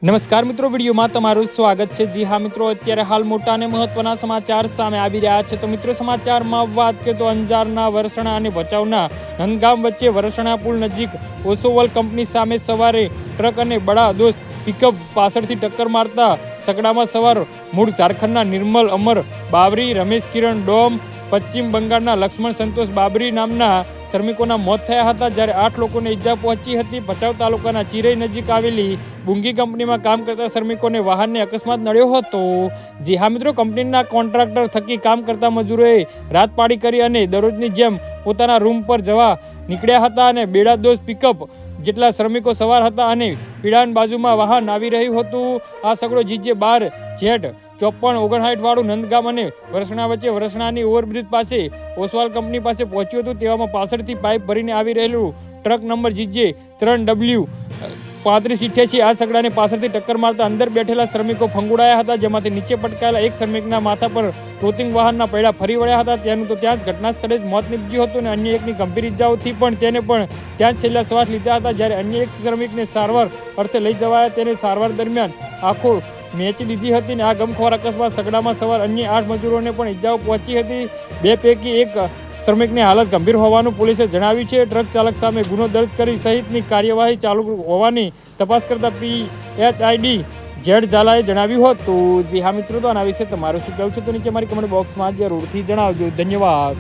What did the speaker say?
નમસ્કાર મિત્રો, વિડીયોમાં તમારું સ્વાગત છે। જી હા મિત્રો, અત્યારે હાલ મોટા અને મહત્વના સમાચાર સામે આવી રહ્યા છે। તો મિત્રો, સમાચારમાં વાત કરીએ તો અંજારના વરસણા અને ભચાઉના નંદગામ વચ્ચે વરસણા પુલ નજીક ઓસોવલ કંપની સામે સવારે ટ્રક અને બડા દોસ્ત પિકઅપ પાછળથી ટક્કર મારતા સકડામાં સવાર મૂળ ઝારખંડના નિર્મલ અમર બાબરી, રમેશ કિરણ ડોમ, પશ્ચિમ બંગાળના લક્ષ્મણ સંતોષ બાબરી નામના શ્રમિકોના મોત થયા હતા, જ્યારે 8 લોકોને ઈજા પહોંચી હતી। ભચાઉ તાલુકાના ચિરઈ નજીક આવેલી બુંગી કંપનીમાં કામ કરતા શ્રમિકોને વાહનને અકસ્માત નડ્યો હતો। જી હા મિત્રો, કંપનીના કોન્ટ્રાક્ટર થકી કામ કરતા મજૂરોએ રાત પાડી કરી અને દરરોજની જેમ પોતાના રૂમ પર જવા નીકળ્યા હતા અને બેડા દોસ્ત પિકઅપ જેટલા શ્રમિકો સવાર હતા અને પીડાન બાજુમાં વાહન આવી રહ્યું હતું। આ સગડો જીજે 12 Z5459 વાળું નંદગામ અને વરસણા વચ્ચે વરસણાની ઓવરબ્રિજ પાસે ઓસવાલ કંપની પાસે પહોંચ્યું હતું। તેવામાં પાછળથી પાઇપ ભરીને આવી રહેલું ટ્રક નંબર જીજે 3W 3588 આ સગડાને પાછળથી ટક્કર મારતા અંદર બેઠેલા શ્રમિકો ફંગોળાયા હતા, જેમાંથી નીચે પટકાયેલા એક શ્રમિકના માથા પર ક્લોથિંગ વાહનના પૈડા ફરી વળ્યા હતા। તેનું તો ત્યાં જ ઘટના સ્થળે જ મોત નીપજ્યું હતું અને અન્ય એકની ગંભીર ઇજાઓથી પણ તેને પણ ત્યાં જ છેલ્લા શ્વાસ લીધા હતા, જ્યારે અન્ય એક શ્રમિકને સારવાર અર્થે લઈ જવાયા। તેને સારવાર દરમિયાન આંખો મેચી દીધી હતી અને આ ગમખ્વાર અકસ્માત સગડામાં સવાર અન્ય 8 મજૂરોને પણ ઈજાઓ પહોંચી હતી। 2 પૈકી એક શ્રમિકની હાલત ગંભીર હોવાનું પોલીસે જણાવ્યું છે। ટ્રક ચાલક સામે ગુનો દર્જ કરી સહિતની કાર્યવાહી ચાલુ હોવાની તપાસ કરતા PHID ઝેડ ઝાલાએ જણાવ્યું હતું। જી હા મિત્રો, તો આના વિશે તમારું શું કહેવું છે તો નીચે મારી કમેન્ટ બોક્સમાં જરૂરથી જણાવજો। ધન્યવાદ।